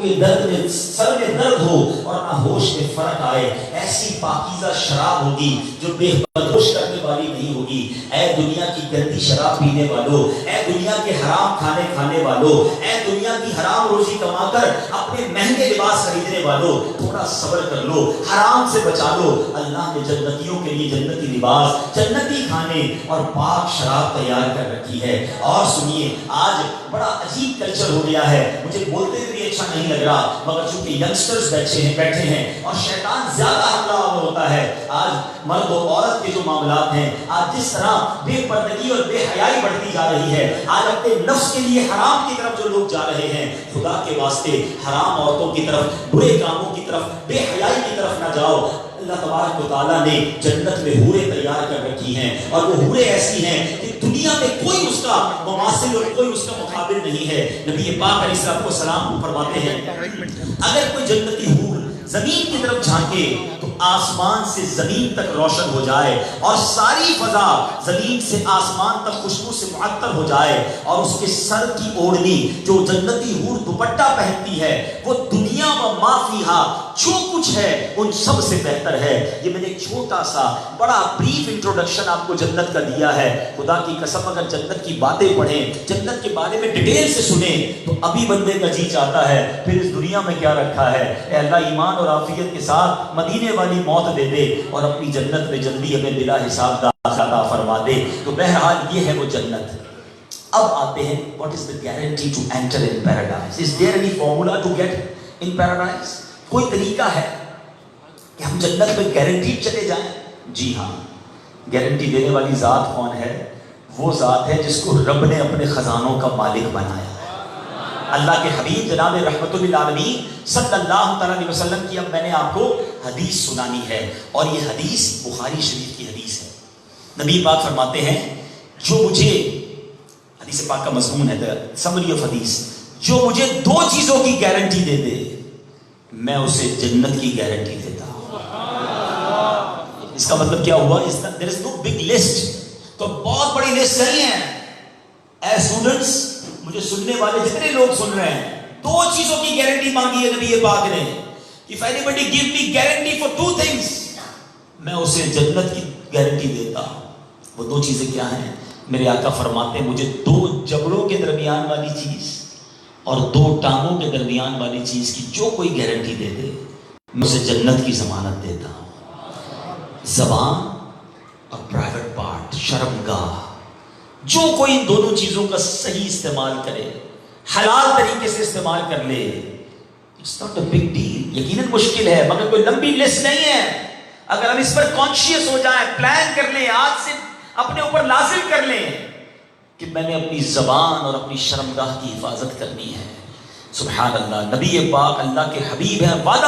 کے درد میں سر میں درد ہو اور نہ ہوش میں فرق آئے، ایسی پاکیزہ شراب ہوگی جو بے بدوش کرنے والی نہیں ہوگی۔ اے دنیا کی گندی شراب پینے والوں، اے دنیا کے حرام کھانے والوں، اے دنیا کی حرام روزی کما کر اپنے مہنگے لباس خریدنے والوں، تھوڑا صبر کر لو، حرام سے بچا لو۔ اللہ نے جنتیوں کے لیے جنتی لباس، جنتی کھانے اور پاک شراب تیار کر رکھی ہے۔ اور سنیے، آج بڑا عجیب کلچر ہو گیا ہے، مجھے بولتے ہوئے بھی اچھا نہیں لگ رہا، مگر چونکہ ینگسٹرز بیٹھے ہیں اور شیطان زیادہ حملہ آور ہوتا ہے۔ آج مرد و عورت کے جو معاملات ہیں، آج جس طرح بے پردگی اور بے حیائی بڑھتی جا رہی ہے، آج اپنے نفس کے لیے حرام کی طرف جو لوگ جا رہے ہیں، خدا کے واسطے حرام عورتوں کی طرف، برے کاموں کی طرف، بے حیائی کی طرف نہ جاؤ۔ اللہ تبارک و تعالیٰ نے جنت میں حوریں تیار کر رکھی ہیں، اور وہ حوریں ایسی ہیں کہ دنیا میں کوئی اس کا مماثل اور کوئی اس کا مقابل نہیں ہے۔ نبی پاک علیہ السلام فرماتے ہیں، اگر کوئی جنتی حور زمین کی طرف جھانکے تو آسمان سے زمین تک روشن ہو جائے، اور ساری فضا زمین سے آسمان تک خوشبو سے معطر ہو جائے، اور اس کے سر کی اوڑھنی جو جنتی حور دوپٹہ پہنتی ہے وہ دنیا و ما فیہا جو کچھ ہے ان سب سے بہتر ہے۔ یہ میں نے ایک چھوٹا سا بڑا بریف انٹروڈکشن آپ کو جنت کا دیا ہے۔ خدا کی قسم اگر جنت کی باتیں پڑھیں، جنت کے بارے میں ڈیٹیل سے سنیں، تو ابھی بندے کا جی چاہتا ہے پھر اس دنیا میں کیا رکھا ہے۔ اے اللہ ایمان اور عافیت کے ساتھ مدینے والی موت دے دے اور اپنی جنت میں جلدی ہمیں بلا حساب عطا فرما دے۔ تو بہرحال یہ ہے وہ جنت۔ اب آتے ہیں what is the guarantee to enter in paradise? Is there any formula to get in paradise? کوئی طریقہ ہے کہ ہم جنت میں گارنٹی چلے جائیں؟ جی ہاں، گارنٹی دینے والی ذات کون ہے؟ وہ ذات ہے جس کو رب نے اپنے خزانوں کا مالک بنایا۔ اللہ کے حبیب جناب رحمت للعالمین صلی اللہ تعالیٰ علیہ وسلم کی اب میں نے آپ کو حدیث سنانی ہے، اور یہ حدیث بخاری شریف کی حدیث ہے۔ نبی پاک فرماتے ہیں، جو مجھے، حدیث پاک کا مضمون ہے سمری آف حدیث، جو مجھے دو چیزوں کی گارنٹی دے دے میں اسے جنت کی گارنٹی دیتا ہوں۔ اس کا مطلب کیا ہوا؟ there is no big list، تو بہت بڑی لسٹ نہیں ہے۔ اے اسٹوڈنٹس، مجھے سننے والے جتنے لوگ سن رہے ہیں، دو چیزوں کی گارنٹی مانگی ہے نبی پاک نے۔ If anybody give me guarantee for two things، میں اسے جنت کی گارنٹی دیتا ہوں۔ وہ دو چیزیں کیا ہیں؟ میرے آقا فرماتے ہیں، مجھے دو جبڑوں کے درمیان والی چیز اور دو ٹانگوں کے درمیان والی چیز کی جو کوئی گارنٹی دے دے میں اسے جنت کی ضمانت دیتا ہوں۔ زبان اور پرائیویٹ پارٹ، شرمگاہ، جو کوئی ان دونوں چیزوں کا صحیح استعمال کرے، حلال طریقے سے استعمال کر لے، it's not a big deal. یقیناً مشکل ہے مگر کوئی لمبی لسٹ نہیں ہے۔ اگر ہم اس پر کانشیس ہو جائیں، پلان کر لیں، آج سے اپنے اوپر لازم کر لیں کہ میں نے اپنی زبان اور اپنی شرمگاہ کی حفاظت کرنی ہے۔ سبحان اللہ، نبی پاک اللہ کے حبیب ہیں، وعدہ